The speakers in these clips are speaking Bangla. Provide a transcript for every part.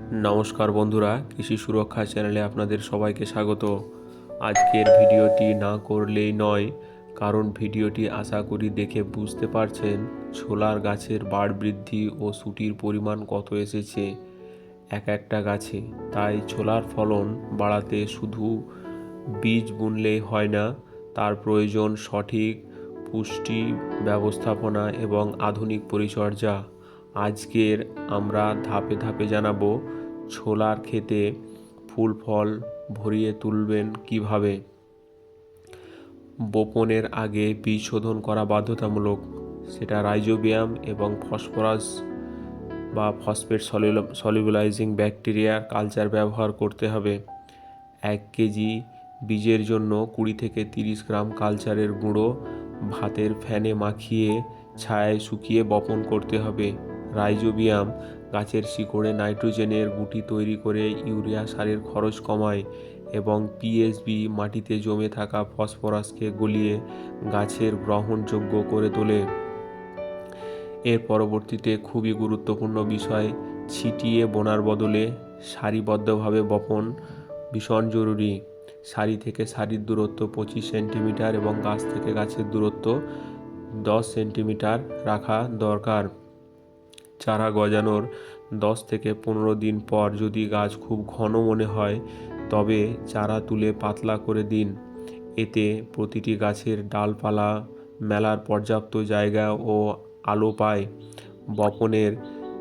নমস্কার বন্ধুরা, কৃষি সুরক্ষা চ্যানেলে আপনাদের সবাইকে স্বাগত। আজকের ভিডিওটি না করলেই নয়, কারণ ভিডিওটি আশা করি দেখে বুঝতে পারছেন ছোলার গাছের বাড় বৃদ্ধি ও শুটির পরিমাণ কত এসেছে এক একটা গাছে। তাই ছোলার ফলন বাড়াতে শুধু বীজ বুনলেই হয় না, তার প্রয়োজন সঠিক পুষ্টি ব্যবস্থাপনা এবং আধুনিক পরিচর্যা। আজকের আমরা ধাপে ধাপে জানাবো ছোলার ক্ষেতে ফুল ফল ভরিয়ে তুলবেন কিভাবে। বপনের আগে বীজ শোধন করা বাধ্যতামূলক, সেটা রাইজোবিয়াম এবং ফসফরাস বা ফসফেট সলিউলাইজিং ব্যাকটেরিয়া কালচার ব্যবহার করতে হবে। 1 কেজি বীজের জন্য 20 থেকে 30 গ্রাম কালচারের গুঁড়ো ভাতের ফ্যানে মাখিয়ে ছায়ায় শুকিয়ে বপন করতে হবে। রাইজোবিয়াম গাছের শিকড়ে নাইট্রোজেনের গুটি তৈরি করে ইউরিয়া সারের খরচ কমায় এবং পিএসবি মাটিতে জমে থাকা ফসফরাসকে গলিয়ে গাছের গ্রহণযোগ্য করে তোলে। এর পরবর্তীতে খুবই গুরুত্বপূর্ণ বিষয়, ছিটিয়ে বোনার বদলে সারিবদ্ধভাবে বপন ভীষণ জরুরি। সারি থেকে সারির দূরত্ব 25 সেন্টিমিটার এবং গাছ থেকে গাছের দূরত্ব 10 সেন্টিমিটার রাখা দরকার। চারা গজানোর 10 থেকে 15 দিন পর যদি গাছ খুব ঘন মনে হয় তবে চারা তুলে পাতলা করে দিন। এতে প্রতিটি গাছের ডালপালা মেলার পর্যাপ্ত জায়গা ও আলো পায়। বপনের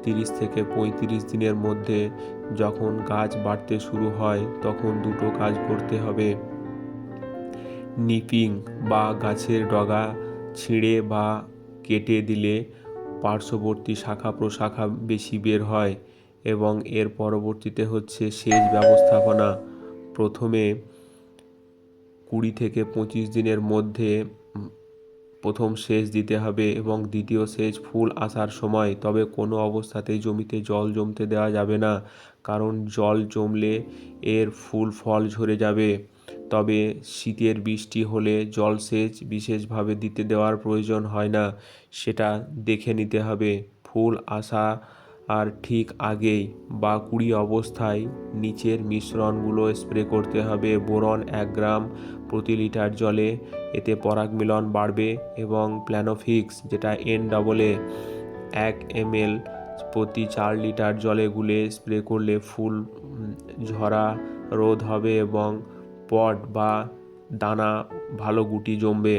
30 থেকে 35 দিনের মধ্যে যখন গাছ বাড়তে শুরু হয় তখন দুটো কাজ করতে হবে। নিপিং বা গাছের ডগা ছিঁড়ে বা কেটে দিলে পার্শ্ববর্তী শাখা প্রশাখা বেশি বের হয়। এবং এর পরবর্তীতে হচ্ছে সেচ ব্যবস্থাপনা। প্রথমে 20 থেকে 25 দিনের মধ্যে প্রথম সেচ দিতে হবে এবং দ্বিতীয় সেচ ফুল আসার সময়। তবে কোনো অবস্থাতেই জমিতে জল জমতে দেওয়া যাবে না, কারণ জল জমলে এর ফুল ফল ঝরে যাবে। তবে শীতের বৃষ্টি হলে জলসেচ বিশেষভাবে দিতে দেওয়ার প্রয়োজন হয় না, সেটা দেখে নিতে হবে। ফুল আসা আর ঠিক আগেই বা কুড়ি অবস্থায় নিচের মিশ্রণগুলো স্প্রে করতে হবে। বোরন 1 গ্রাম প্রতি লিটার জলে, এতে পরাগ মিলন বাড়বে। এবং প্ল্যানোফিক্স যেটা NAA 1 ml প্রতি 4 লিটার জলে গুলে স্প্রে করলে ফুল ঝরা রোধ হবে এবং পড বা দানা ভালো গুটি জমবে।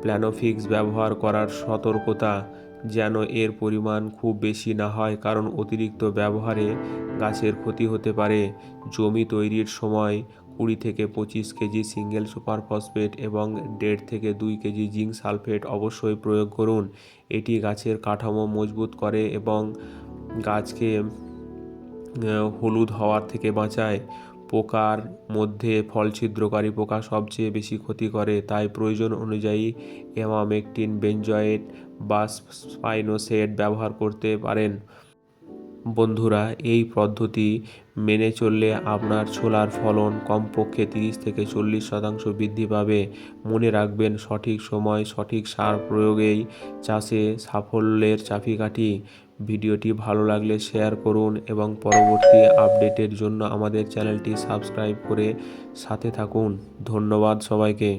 প্ল্যানোফিক্স ব্যবহার করার সতর্কতা, যেন এর পরিমাণ খুব বেশি না হয়, কারণ অতিরিক্ত ব্যবহারে গাছের ক্ষতি হতে পারে। জমি তৈরির সময় 20 থেকে 25 কেজি সিঙ্গেল সুপার ফসফেট এবং 1.5 থেকে 2 কেজি জিঙ্ক সালফেট অবশ্যই প্রয়োগ করুন। এটি গাছের কাঠামো মজবুত করে এবং গাছকে হলুদ হওয়ার থেকে বাঁচায়। পোকার মধ্যে ফল ছিদ্রকারী পোকা সবচেয়ে বেশি ক্ষতি করে, তাই প্রয়োজন অনুযায়ী এমামেকটিন, বেনজয়েট বা স্পাইনোসেট ব্যবহার করতে পারেন। বন্ধুরা, এই পদ্ধতি মেনে চললে আপনার ছোলার ফলন কমপক্ষে 30 থেকে 40% বৃদ্ধি পাবে। মনে রাখবেন, সঠিক সময় সঠিক সার প্রয়োগেই চাষে সাফল্যের চাবিকাঠি। ভিডিওটি ভালো লাগলে শেয়ার করুন এবং পরবর্তী আপডেটের জন্য আমাদের চ্যানেলটি সাবস্ক্রাইব করে সাথে থাকুন। ধন্যবাদ সবাইকে।